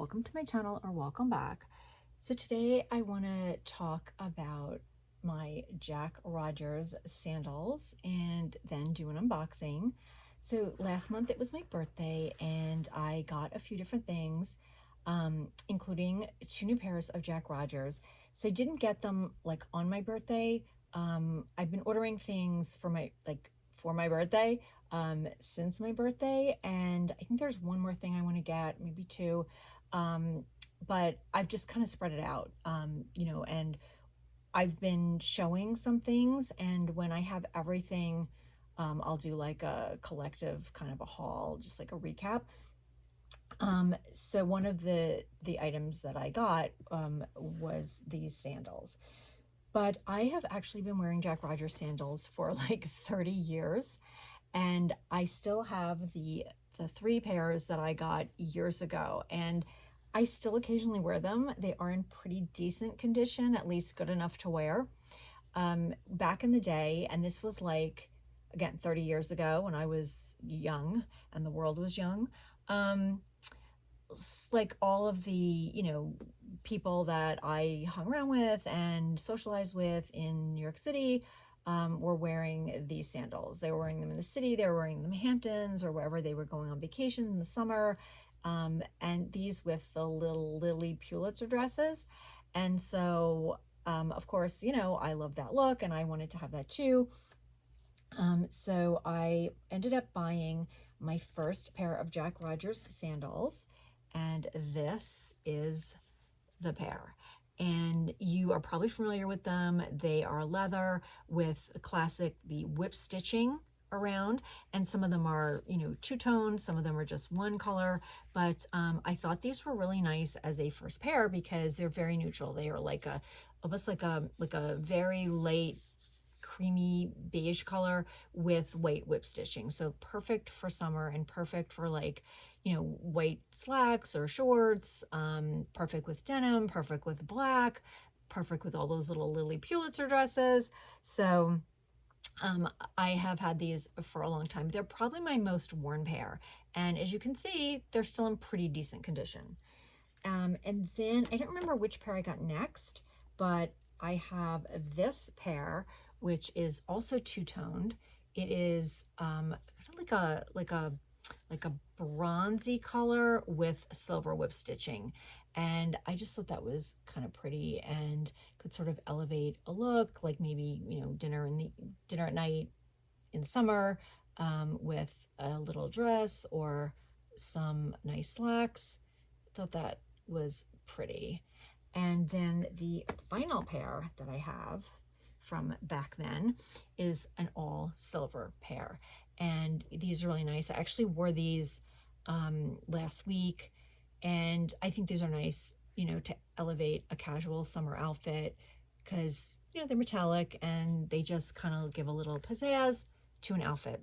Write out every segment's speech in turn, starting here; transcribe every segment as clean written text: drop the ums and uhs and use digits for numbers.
welcome to my channel or welcome back. So today I want to talk about my Jack Rogers sandals and then do an unboxing. So last month it was my birthday and I got a few different things, including 2 new pairs of Jack Rogers. So I didn't get them like on my birthday. I've been ordering things for my birthday since my birthday, and I think there's one more thing I want to get, maybe two, but I've just kind of spread it out, and I've been showing some things, and when I have everything, I'll do like a collective kind of a haul, just like a recap. So one of the items that I got was these sandals. But I have actually been wearing Jack Rogers sandals for like 30 years, and I still have the 3 pairs that I got years ago, and I still occasionally wear them. They are in pretty decent condition, at least good enough to wear. Back in the day, and this was like, again, 30 years ago when I was young and the world was young, like all of the, people that I hung around with and socialized with in New York City were wearing these sandals. They were wearing them in the city, they were wearing them in Hamptons or wherever they were going on vacation in the summer. And these with the little Lily Pulitzer dresses. And so, of course, I love that look and I wanted to have that too. So I ended up buying my first pair of Jack Rogers sandals, and this is the pair. And you are probably familiar with them. They are leather with the whip stitching around, and some of them are, two-tone, some of them are just one color, but I thought these were really nice as a first pair because they're very neutral. They are almost like a very light creamy beige color with white whip stitching. So perfect for summer and perfect for white slacks or shorts, perfect with denim, perfect with black, perfect with all those little Lily Pulitzer dresses. So I have had these for a long time. They're probably my most worn pair. And as you can see, they're still in pretty decent condition. And then I don't remember which pair I got next, but I have this pair, which is also two-toned. It is kind of like a bronzy color with silver whip stitching. And I just thought that was kind of pretty and could sort of elevate a look, like maybe, dinner at night in summer, with a little dress or some nice slacks. Thought that was pretty. And then the final pair that I have from back then is an all silver pair. And these are really nice. I actually wore these last week, and I think these are nice, to elevate a casual summer outfit because, they're metallic and they just kind of give a little pizzazz to an outfit.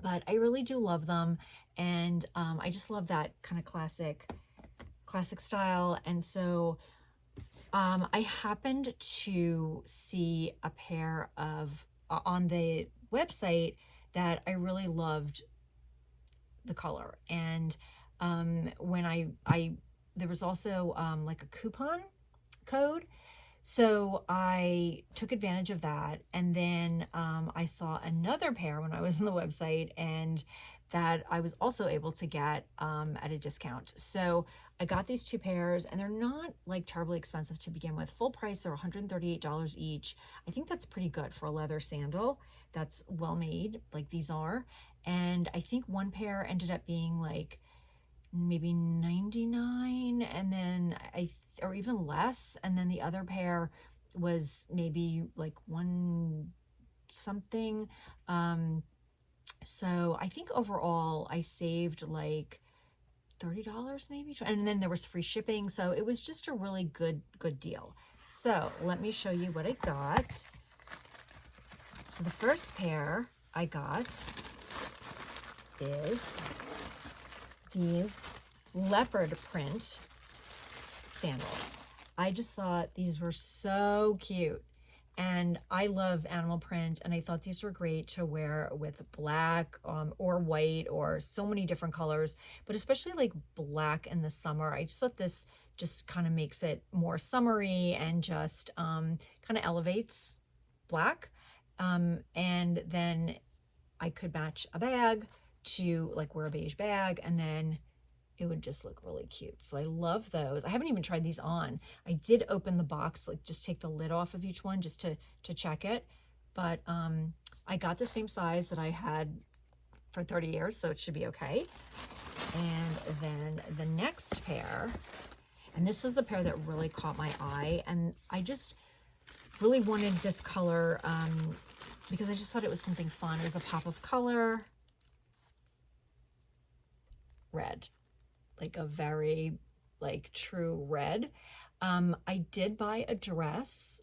But I really do love them, and I just love that kind of classic style. And so I happened to see a pair of on the website that I really loved the color. And when I there was also like a coupon code, so I took advantage of that. And then I saw another pair when I was on the website, and that I was also able to get at a discount. So I got these 2 pairs, and they're not like terribly expensive to begin with. Full price, they're $138 each. I think that's pretty good for a leather sandal that's well made, like these are. And I think one pair ended up being like maybe 99, and then or even less, and then the other pair was maybe like one something. So I think overall I saved like $30 maybe, and then there was free shipping, so it was just a really good deal. So let me show you what I got. So the first pair I got is these leopard print sandals. I just thought these were so cute. And I love animal print, and I thought these were great to wear with black or white or so many different colors, but especially like black in the summer. I just thought this just kind of makes it more summery and just kind of elevates black. And then I could match a bag to like wear a beige bag, and then it would just look really cute. So I love those. I haven't even tried these on. I did open the box, like just take the lid off of each one just to check it. But I got the same size that I had for 30 years, so it should be okay. And then the next pair, and this is the pair that really caught my eye, and I just really wanted this color because I just thought it was something fun. It was a pop of color, red, like a very like true red. I did buy a dress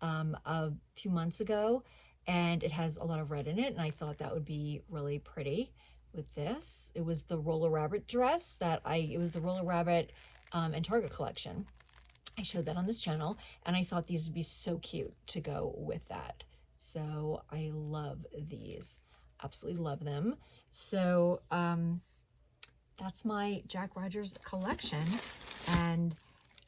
a few months ago, and it has a lot of red in it, and I thought that would be really pretty with this. It was the Roller Rabbit dress it was the Roller Rabbit and Target collection. I showed that on this channel, and I thought these would be so cute to go with that. So I love these, absolutely love them. So that's my Jack Rogers collection. And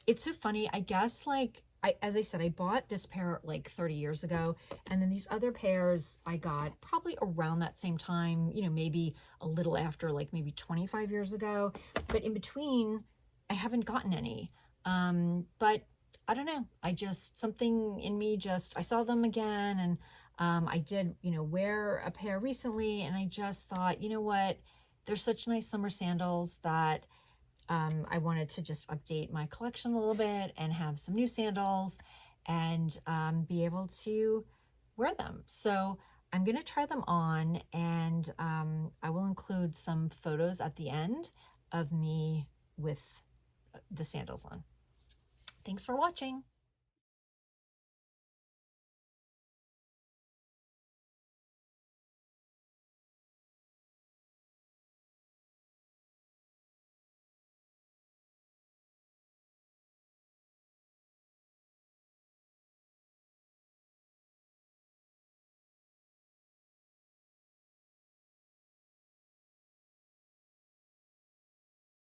it's so funny, I guess, like as I said, I bought this pair like 30 years ago, and then these other pairs I got probably around that same time, you know, maybe a little after, like maybe 25 years ago. But in between, I haven't gotten any. But I don't know, I just, something in me just, I saw them again, and I did, you know, wear a pair recently, and I just thought, you know what, they're such nice summer sandals that I wanted to just update my collection a little bit and have some new sandals and be able to wear them. So I'm going to try them on, and I will include some photos at the end of me with the sandals on. Thanks for watching.